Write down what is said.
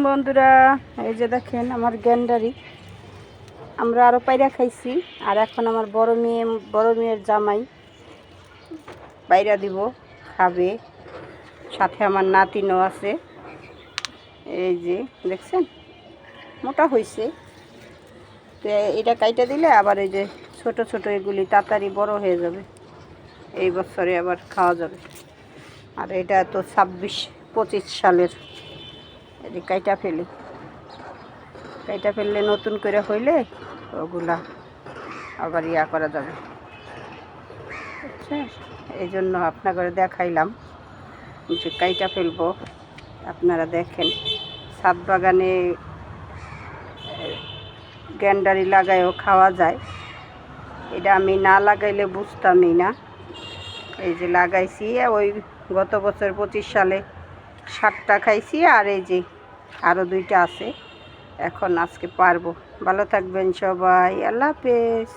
বন্ধুরা, এই যে দেখেন আমার গ্যান্ডারি আমরা আরও পায়রা খাইছি। আর এখন আমার বড় মেয়ের জামাই পায়রা দিব, খাবে। সাথে আমার নাতিনও আছে। এই যে দেখছেন মোটা হয়েছে, তো এটা কাইটা দিলে আবার এই যে ছোট ছোট এগুলি তাড়াতাড়ি বড় হয়ে যাবে, এই বছরে আবার খাওয়া যাবে। আর এটা তো 26-25 সালের, এটি কাইটা ফেললে নতুন করে হইলে ওগুলা আবার ইয়া করা যাবে। আচ্ছা, এই জন্য আপনাদের দেখাইলাম যে কাইটা ফেলবো। আপনারা দেখেন ছাদ বাগানে গ্যান্ডারি লাগায়ও খাওয়া যায়। এটা আমি না লাগাইলে বুঝতামই না। এই যে লাগাইছি, ওই গত বছর 25 সালে 7টা খাইছি, আর এই যে আরও 2টা আছে। এখন আজকে পারবো। ভালো থাকবেন সবাই, আল্লাহ হাফেজ।